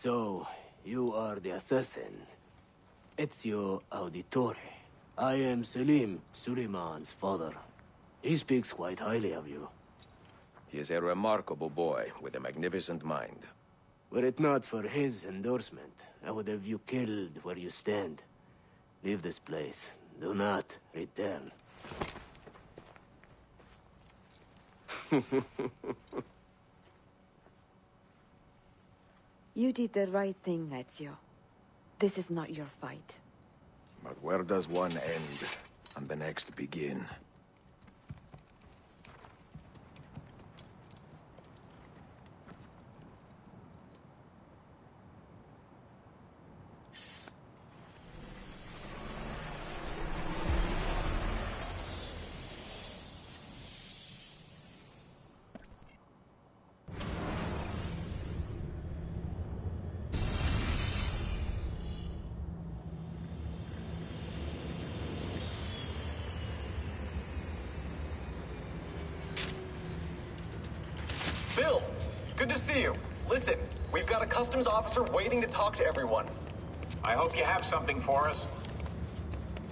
So, you are the assassin. Ezio Auditore. I am Selim, Suleiman's father. He speaks quite highly of you. He is a remarkable boy with a magnificent mind. Were it not for his endorsement, I would have you killed where you stand. Leave this place. Do not return. You did the right thing, Ezio. This is not your fight. But where does one end and the next begin? Bill, good to see you. Listen, we've got a customs officer waiting to talk to everyone. I hope you have something for us.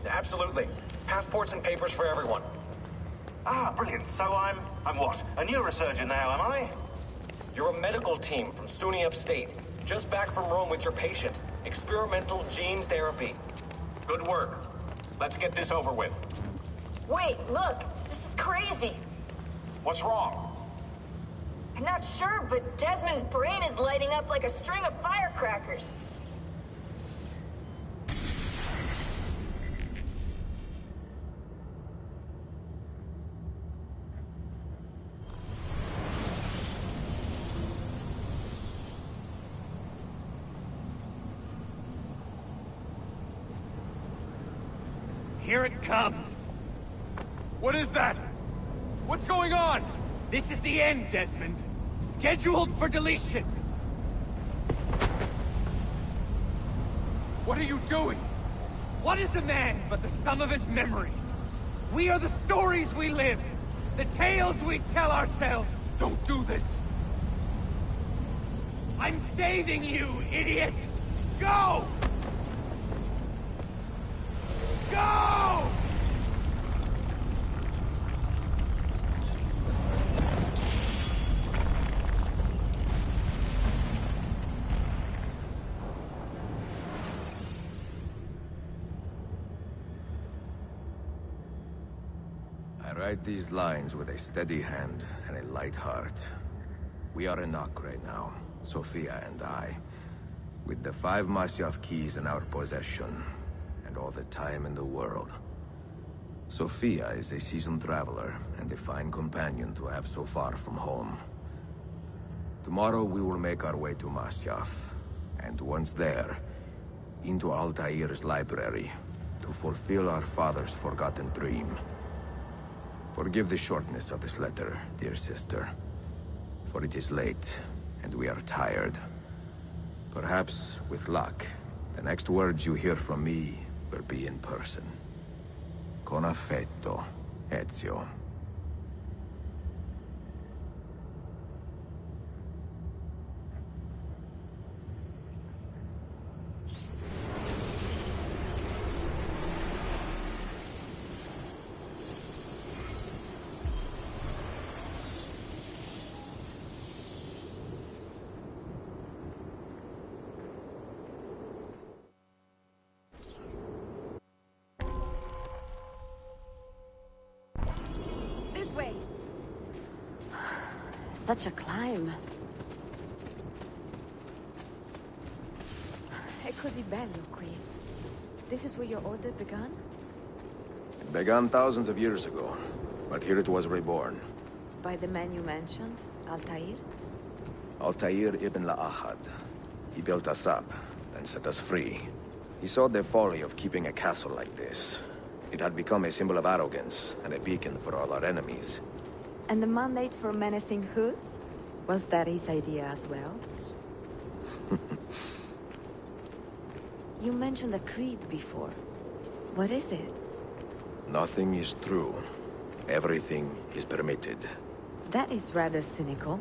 Absolutely. Passports and papers for everyone. Ah, brilliant. So I'm what? A neurosurgeon now, am I? You're a medical team from SUNY Upstate. Just back from Rome with your patient. Experimental gene therapy. Good work. Let's get this over with. Wait, look! This is crazy! What's wrong? I'm not sure, but Desmond's brain is lighting up like a string of firecrackers. Here it comes! What is that? What's going on? This is the end, Desmond. Scheduled for deletion. What are you doing? What is a man but the sum of his memories? We are the stories we live, the tales we tell ourselves. Don't do this. I'm saving you, idiot! Go! Go! I write these lines with a steady hand and a light heart. We are in Acre now, Sophia and I, with the 5 Masyaf keys in our possession, and all the time in the world. Sophia is a seasoned traveler, and a fine companion to have so far from home. Tomorrow we will make our way to Masyaf, and once there, into Altair's library, to fulfill our father's forgotten dream. Forgive the shortness of this letter, dear sister, for it is late, and we are tired. Perhaps, with luck, the next words you hear from me will be in person. Con affetto, Ezio. This way! Such a climb. È così bello qui. This is where your order began? It began thousands of years ago, but here it was reborn. By the man you mentioned, Altair? Altair ibn La'ahad. He built us up, then set us free. He saw the folly of keeping a castle like this. It had become a symbol of arrogance, and a beacon for all our enemies. And the mandate for menacing hoods? Was that his idea as well? You mentioned a creed before. What is it? Nothing is true. Everything is permitted. That is rather cynical.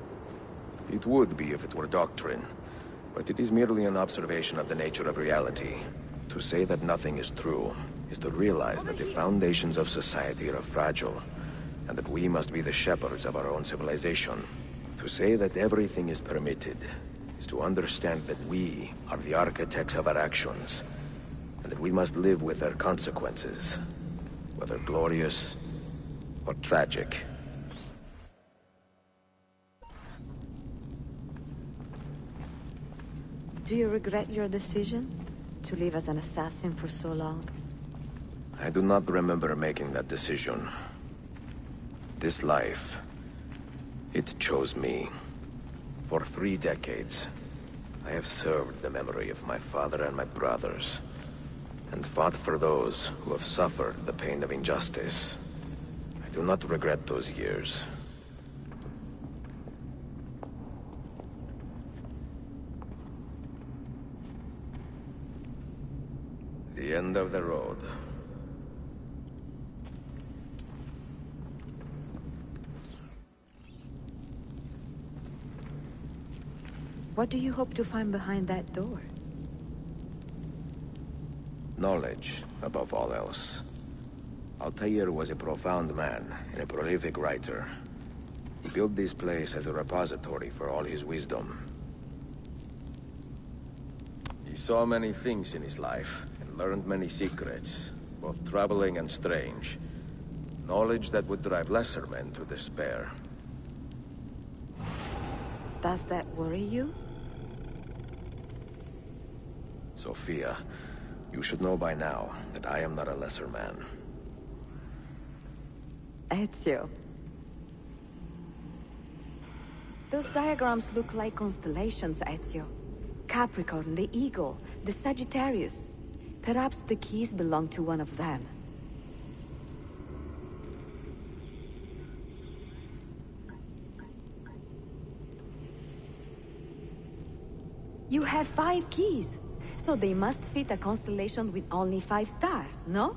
It would be if it were doctrine. But it is merely an observation of the nature of reality. To say that nothing is true is to realize that the foundations of society are fragile, and that we must be the shepherds of our own civilization. To say that everything is permitted is to understand that we are the architects of our actions, and that we must live with their consequences, whether glorious or tragic. Do you regret your decision to live as an assassin for so long? I do not remember making that decision. This life, it chose me. For 3 decades, I have served the memory of my father and my brothers, and fought for those who have suffered the pain of injustice. I do not regret those years. The end of the road. What do you hope to find behind that door? Knowledge, above all else. Altair was a profound man and a prolific writer. He built this place as a repository for all his wisdom. He saw many things in his life, and learned many secrets, both troubling and strange. Knowledge that would drive lesser men to despair. Does that worry you? Sophia, you should know by now that I am not a lesser man. Ezio. Those diagrams look like constellations, Ezio. Capricorn, the Eagle, the Sagittarius. Perhaps the keys belong to one of them. You have 5 keys, so they must fit a constellation with only 5 stars, no?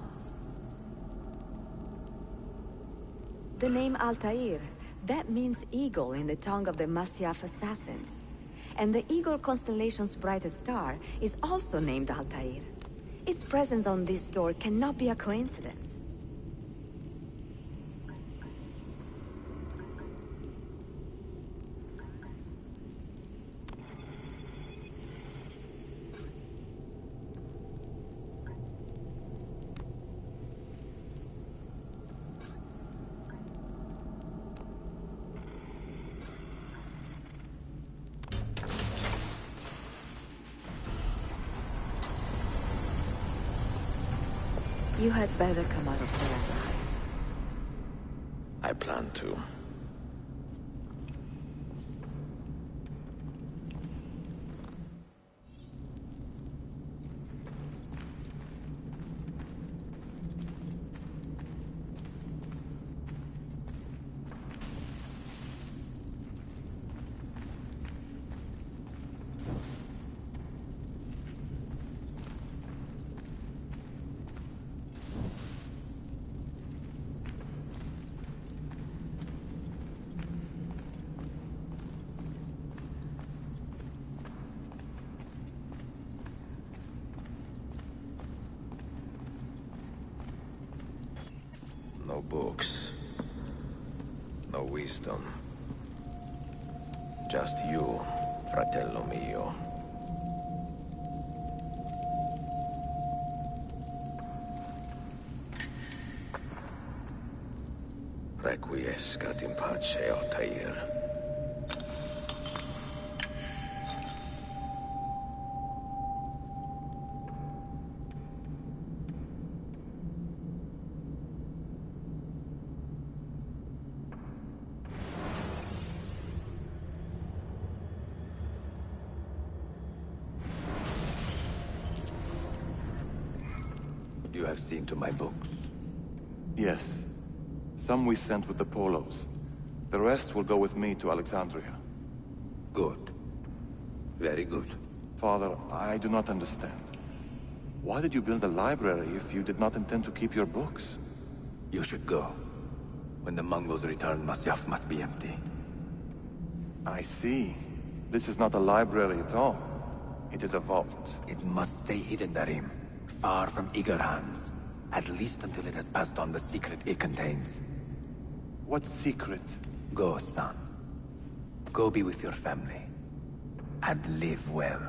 The name Altair, that means eagle in the tongue of the Masyaf assassins. And the Eagle constellation's brightest star is also named Altair. Its presence on this door cannot be a coincidence. You had better come out of there alive. I plan to. No books. No wisdom. Just you, fratello mio. Requiescat in pace, Altair. You have seen to my books. Yes. Some we sent with the Polos. The rest will go with me to Alexandria. Good. Very good. Father, I do not understand. Why did you build a library if you did not intend to keep your books? You should go. When the Mongols return, Masyaf must be empty. I see. This is not a library at all. It is a vault. It must stay hidden, Darim. Far from eager hands. At least until it has passed on the secret it contains. What secret? Go, son. Go be with your family. And live well.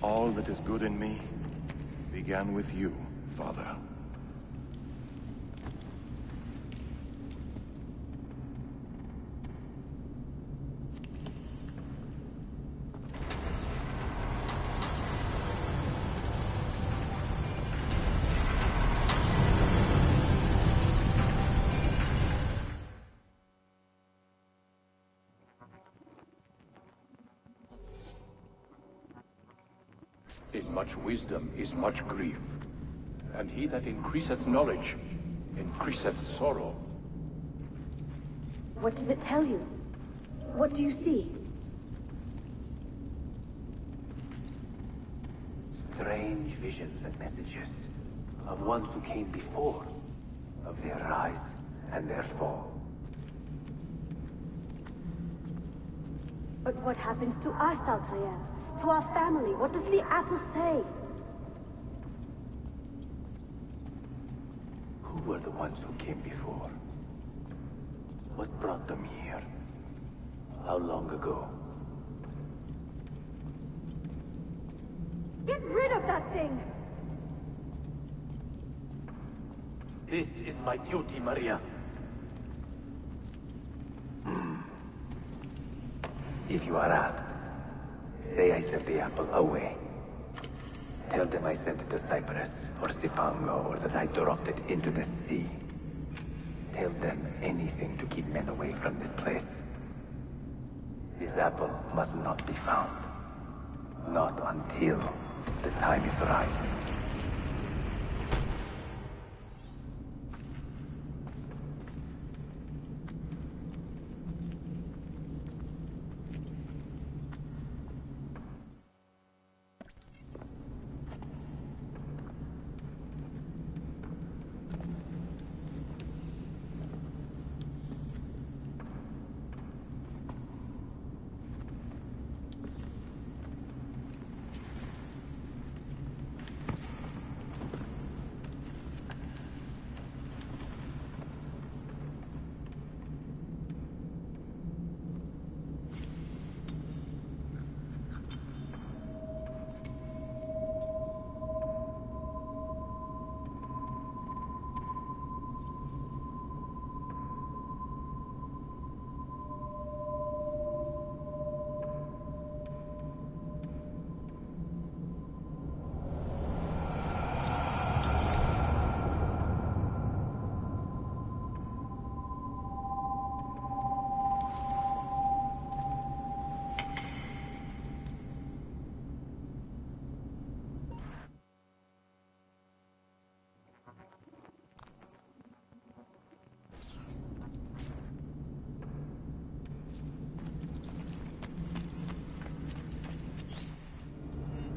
All that is good in me began with you, Father. In much wisdom is much grief, and he that increaseth knowledge increaseth sorrow. What does it tell you? What do you see? Strange visions and messages of ones who came before, of their rise and their fall. But what happens to us, Altair? To our family? What does the apple say? Who were the ones who came before? What brought them here? How long ago? Get rid of that thing! This is my duty, Maria. If you are asked, say I sent the apple away. Tell them I sent it to Cyprus, or Cipango, or that I dropped it into the sea. Tell them anything to keep men away from this place. This apple must not be found. Not until the time is right.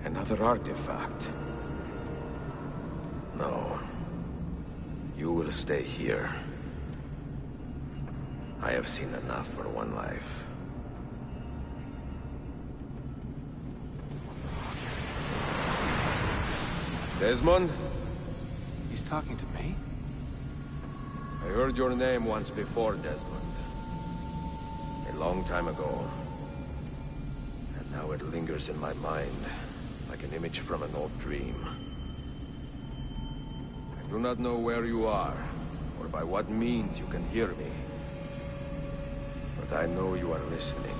Another artifact. No. You will stay here. I have seen enough for one life. Desmond? He's talking to me? I heard your name once before, Desmond. A long time ago. And now it lingers in my mind, like an image from an old dream. I do not know where you are, or by what means you can hear me. But I know you are listening.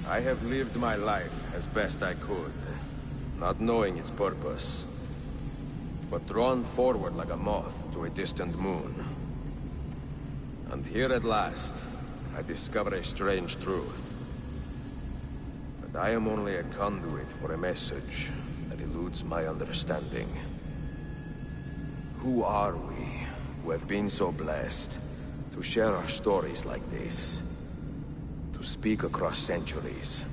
I have lived my life as best I could, not knowing its purpose, but drawn forward like a moth to a distant moon. And here at last, I discover a strange truth. That I am only a conduit for a message that eludes my understanding. Who are we, who have been so blessed, to share our stories like this? To speak across centuries.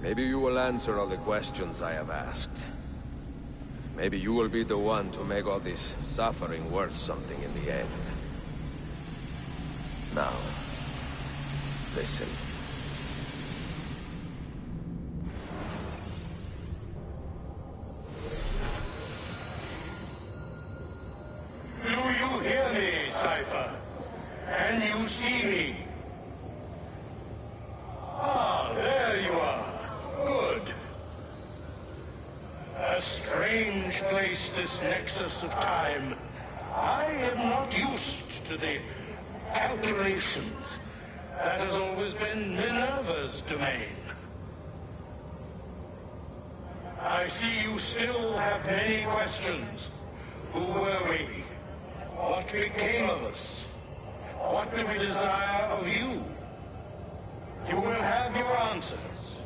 Maybe you will answer all the questions I have asked. Maybe you will be the one to make all this suffering worth something in the end. Now, listen. Do you hear me, Cypher? Can you see me? Ah, there you are. Good. A strange place, this nexus of time. I am not used to the calculations. That has always been Minerva's domain. I see you still have many questions. Who were we? What became of us? What do we desire of you? You will have your answers.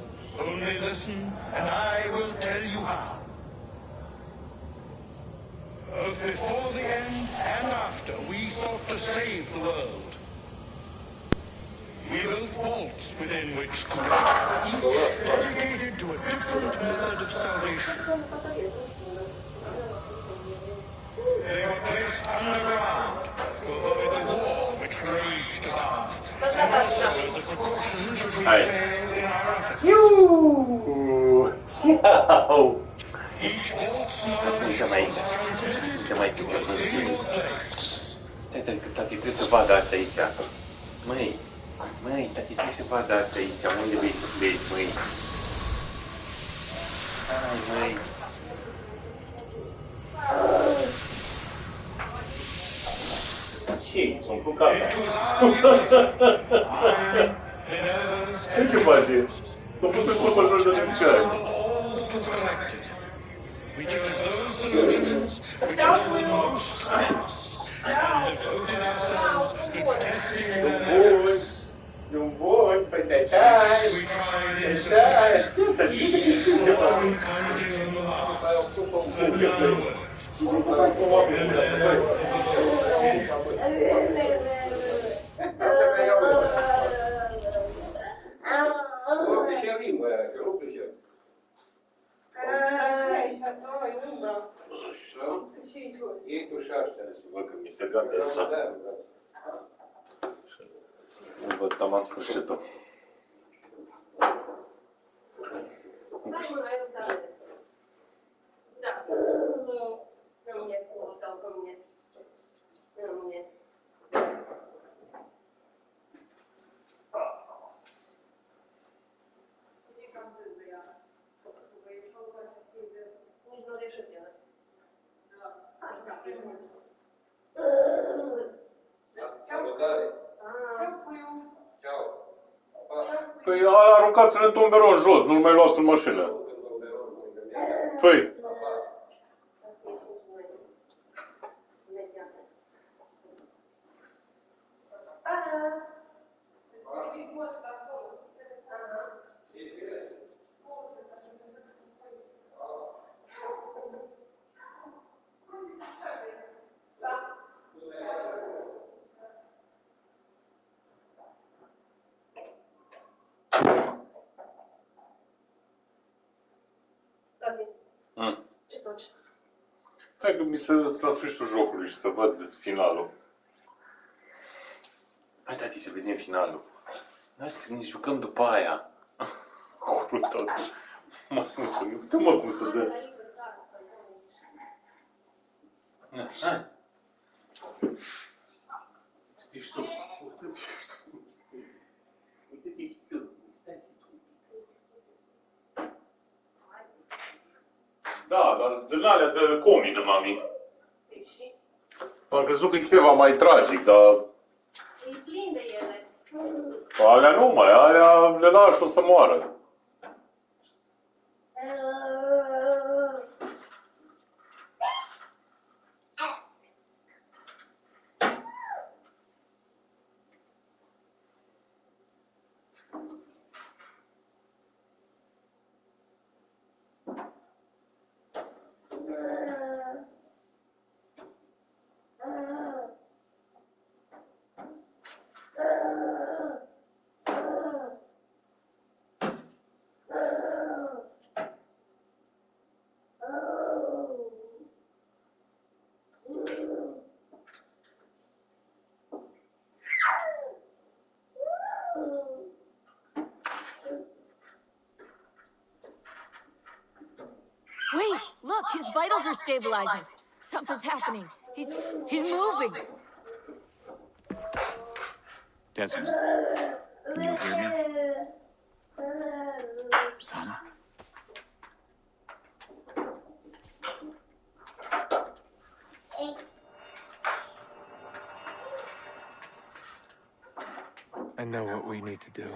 Only listen, and I will tell you how. Both before the end and after, we sought to save the world. We built vaults within which to live, each dedicated to a different method of salvation. They were placed underground to avoid the war which raged above, and also as a precaution should we fail in our efforts. Ciao! Each vault's Asta knowledge nu mai aici. was Nu mai aici, transmitted to a single place. Stai, tati, trebuie să vadă asta aici. Măi, tati, trebuie să vadă asta aici. Unde vrei să pleci, măi? Hai, măi. Ce? S-a umplut casa. Ce face? S-a pus în curpă de picioare. We chose those solutions which are the most dense and devoted ourselves to testing their merits. Nu voi, păi We tried in success each one conjuring the last, but none worked. And Să văd că mi se gata asta. Nu văd taman sfârșitul. Păi aruncați-le în tomberon jos, nu-l mai luați în mașină. Păi. Ce faci? Hai că mi se la sfârșitul jocului și să văd finalul. Hai, tati, să vedem finalul. Hai că ne jucăm după aia. Cu tot. Măicuță, uite-mă cum se dă. Hai. Uite-te și tu. Uite-te și tu. Uite-te și tu. Stai și tu. Da, dar sunt din alea de comină, mami. Am crezut că e ceva mai tragic, dar... E plin de ele. Alea nu mai, alea le lași o să moară. his vitals are stabilizing. Something's happening. He's moving. Desmond, can you hear me? Son? I know what we need to do.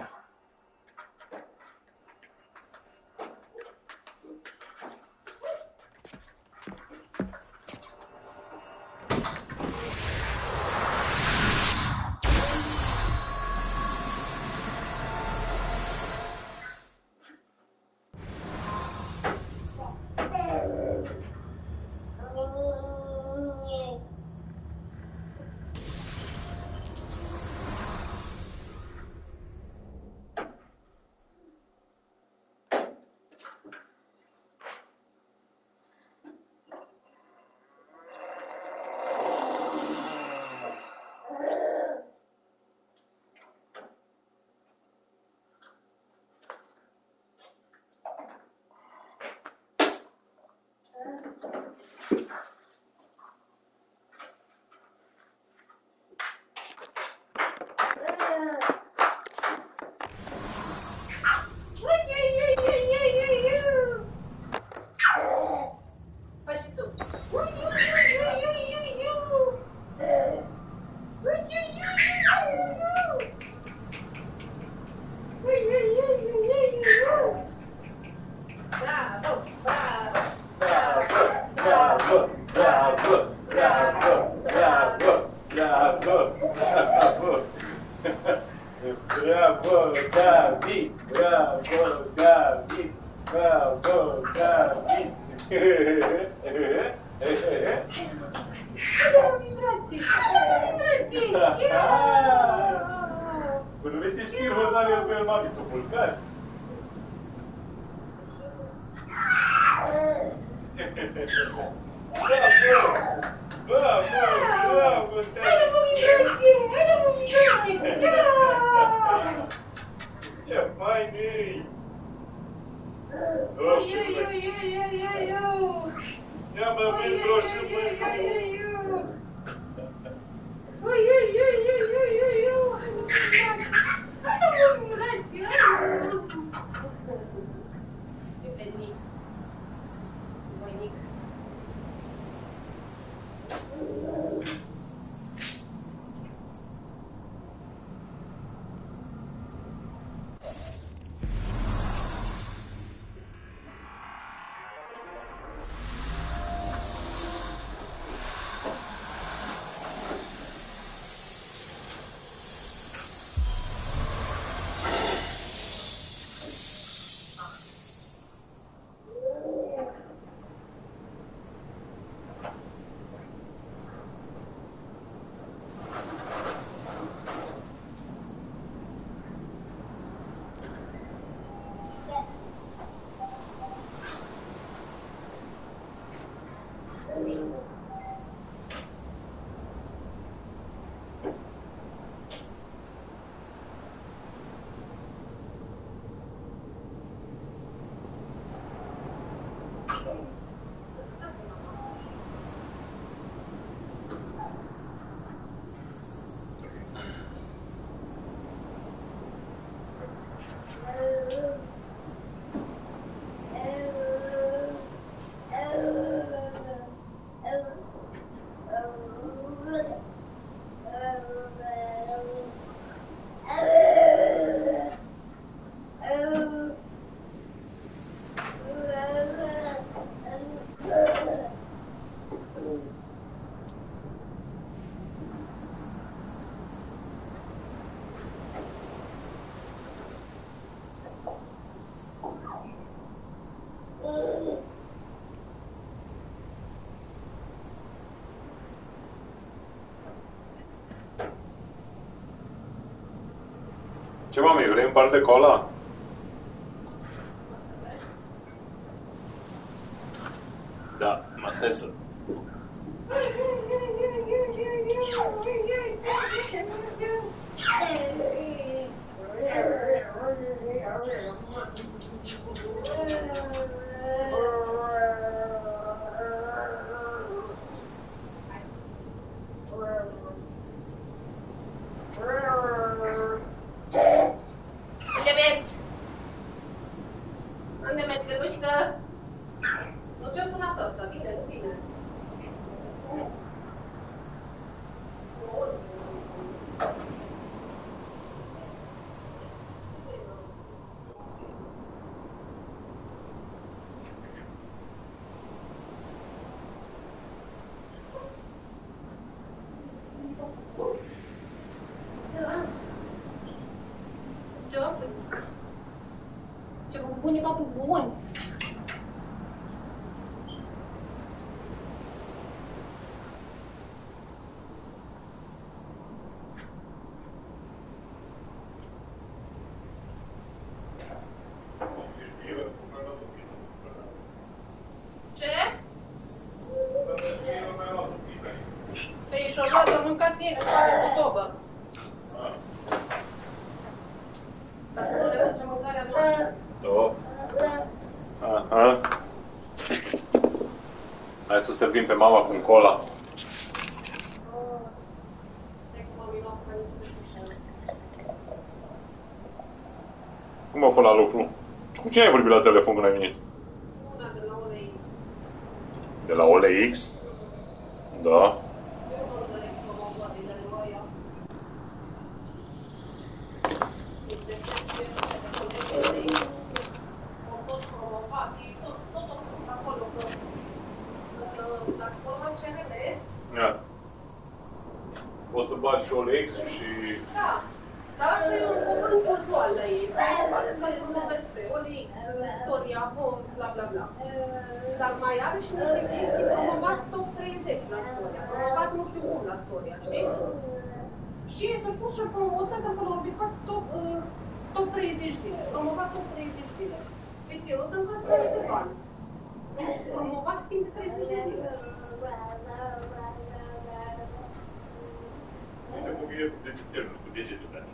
Ce mami, vrei un par de cola? Da, ma stessa. Ce bun e totul bun. Ce? Păi și-o luat, o mâncat ieri cu tobă. Dar să nu le facem mâncarea noastră. Aha. Hai să o servim pe mama cu un cola. Cum a fost la lucru? Cu cine ai vorbit la telefon când ai venit? De la OLX? Da. Ia. Poți să bagi și OLX și... Da. Dar asta e un cuvânt uzual la ei. Că vorbesc pe OLX, istoria, home, bla bla bla. Dar mai are și niște chestii. Promovat top 30 la storia. Promovat nu știu cum la storia, știi? Și este pus și promovat că promovat top 30 zile. Promovat top 30 zile. Deci eu dăm ca 30 de bani. Promovat timp de 30 de zile. Uite cum vine cu degețelul, cu degetul ăla.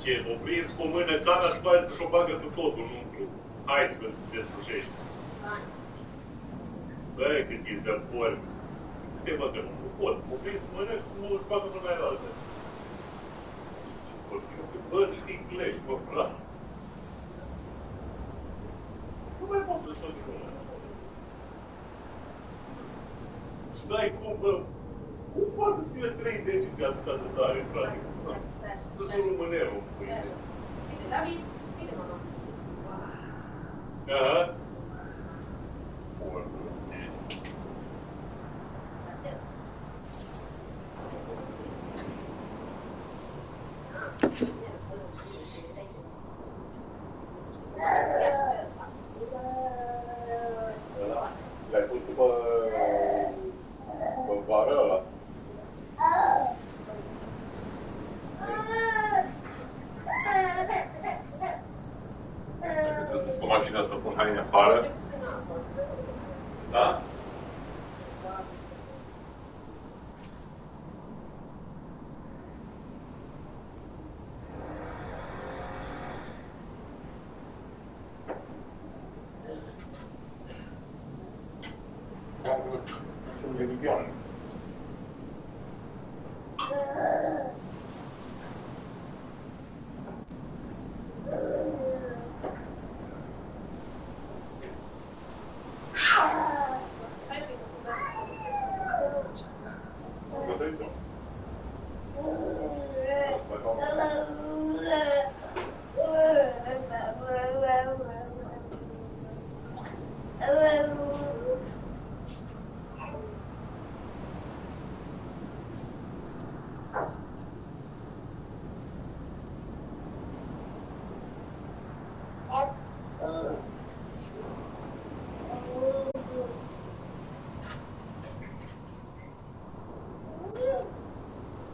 Ce, o prins cu o mână cana și o bagă cu totul, nu cu hai să deslușești. Băi, cât ești de porc. Te bagă, nu pot. O prins cu mână, nu își bagă mâna aia altă. Bă, știi englezi, bă, bla. Nu mai poți să spui mână. Și n-ai cum, bă, cum poți să ține 3 degete de atâta de tare, frate? Nu sunt românerul, păi. Uite, David, uite, mama. Aha. L-ai pus după vară ăla? Trebuie să scot mașina să pun haine afară. Da? Sunt milioane.